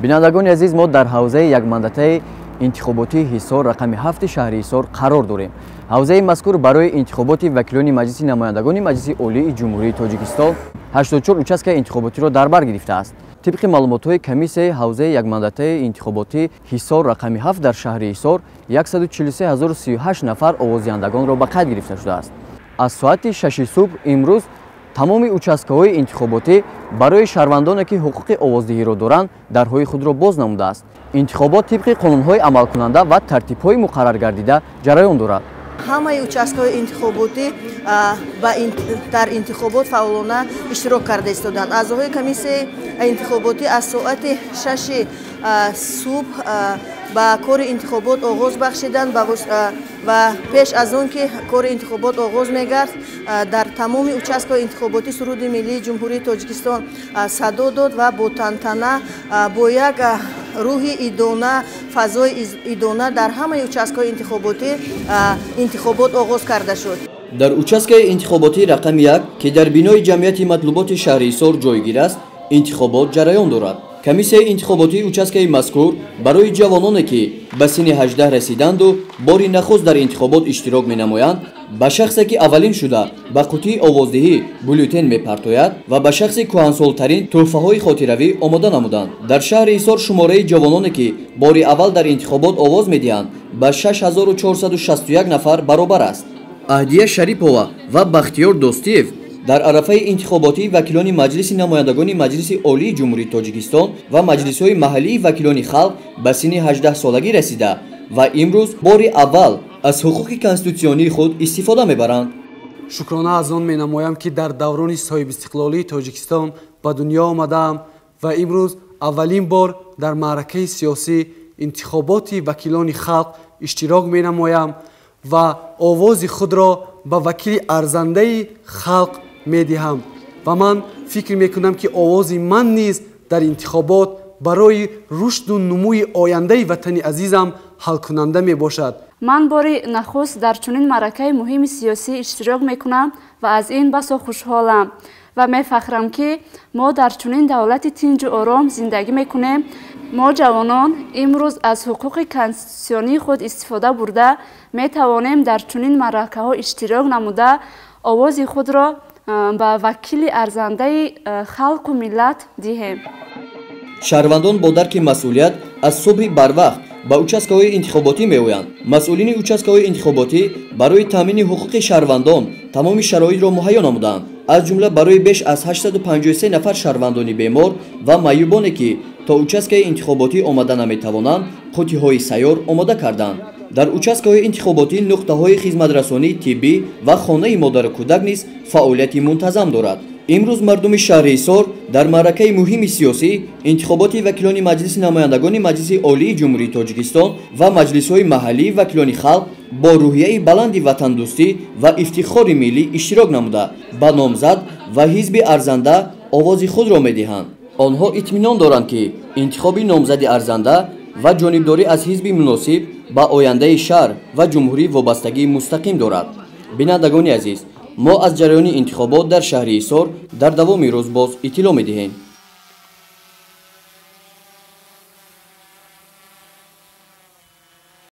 бинандагони азиз, мо дар ҳавзаи якмандатаи интихоботии ҳисор рақами 7 шаҳри ҳисор қарор дорем. ҳавзаи мазкур барои интихоботи вакилони маҷлиси намояндагони маҷлиси олии ҷумҳурии тоҷикистон 84 участкаи интихоботиро дар бар гирифтааст. тибқи маълумотҳои комиссияи ҳавзаи якмандатаи интихоботии ҳисор рақами 7 дар шаҳри ҳисор 143038 нафар овоздиҳандагонро ба қайд гирифта шудааст. аз соати 6 субҳ имрӯз тамоми участкаҳои интихоботӣ барои шаҳрвандоне ки ҳуқуқи овоздиҳиро доранд дарҳои худро боз намудааст. интихобот тибқи қонунҳои амалкунанда ва тартибҳои муқаррар гардида ҷараён дорад. ҳамаи участкаҳои интихоботӣ дар интихобот фаъолона иштирок карда истоданд. аъзоҳои комиссияи интихоботӣ аз соати 6 субҳ ба кори интихобот оғоз бахшиданд ва пеш аз он ки кори интихобот оғоз мегардд, дар тамоми участкаҳои интихоботӣ суруди миллии ҷумҳурии Тоҷикистон садо дод ва бо тантана бо як рӯҳи идона, фазои идона дар ҳамаи участкаҳои интихоботӣ интихобот оғоз карда шуд. дар участкаи интихоботии рақами 1 ки дар бинои ҷамъияти матлуботи шаҳри ҳисор ҷойгир аст, интихобот ҷараён дорад. комиссияи интихоботии участкаи мазкур барои ҷавононе ки ба синни 18 расиданду бори нахуст дар интихобот иштирок менамоянд, ба шахсе ки аввалин шуда ба қутии овоздиҳӣ бюллетен мепартояд ва ба шахси кӯҳансолтарин тӯҳфаҳои хотиравӣ омода намуданд. дар шаҳри ҳисор шумораи ҷавононе ки бори аввал дар интихобот овоз медиҳанд ба 6461 нафар баробар аст. аҳдия шарипова ва бахтиёр достиев дар арафаи интихоботии вакилони маҷлиси намояндагони маҷлиси олии ҷумҳурии Тоҷикистон ва маҷлисҳои маҳаллии вакилони халқ ба синни 18 солагӣ расида ва имрӯз бори аввал аз ҳуқуқи конститутсионии худ истифода мебаранд. шукрона аз он менамоям ки дар даврони соҳибистиқлолии Тоҷикистон ба дунё омадаам ва имрӯз аввалин бор дар маъракаи сиёсӣ интихоботи вакилони халқ иштирок менамоям ва овози худро ба вакили арзандаи халқ медиҳам ва ман фикр мекунам ки овози ман низ дар интихобот барои рушду нумӯи ояндаи ватани азизам ҳалкунанда мебошад. ман бори нахуст дар чунин маъракаи муҳими сиёсӣ иштирок мекунам ва аз ин басо хушҳолам ва мефахрам ки мо дар чунин давлати тинҷу ором зиндагӣ мекунем. мо ҷавонон имрӯз аз ҳуқуқи конститутсионии худ истифода бурда метавонем дар чунин маъракаҳо иштирок намуда овози худро ба вакили арзандаи халқу миллат диҳем. шаҳрвандон бо дарки масъулият аз субҳи барвақт ба участкаҳои интихоботӣ меоянд. масъулини участкаҳои интихоботӣ барои таъмини ҳуқуқи шаҳрвандон тамоми шароитро муҳайё намуданд, аз ҷумла барои беш аз 853 нафар шаҳрвандони бемор ва маъюбоне ки то участкаи интихоботӣ омада наметавонанд, қутиҳои сайёр омода карданд. дар участкаҳои интихоботӣ нуқтаҳои хизматрасонии тиббӣ ва хонаи модару кӯдак низ фаъолияти мунтазам дорад. имрӯз мардуми шаҳри ҳисор дар маъракаи муҳими сиёсӣ интихоботи вакилони маҷлиси намояндагони маҷлиси олии ҷумҳурии Тоҷикистон ва маҷлисҳои маҳаллии вакилони халқ бо рӯҳияи баланди ватандӯстӣ ва ифтихори миллӣ иштирок намуда ба номзад ва ҳизби арзанда овози худро медиҳанд. онҳо итминон доранд ки интихоби номзади арзанда ва ҷонибдорӣ аз ҳизби муносиб ба ояндаи шаҳр ва ҷумҳурӣ вобастагии мустақим дорад. бинандагони азиз, мо аз ҷараёни интихобот дар шаҳри ҳисор дар давоми рӯз боз иттилоъ медиҳем.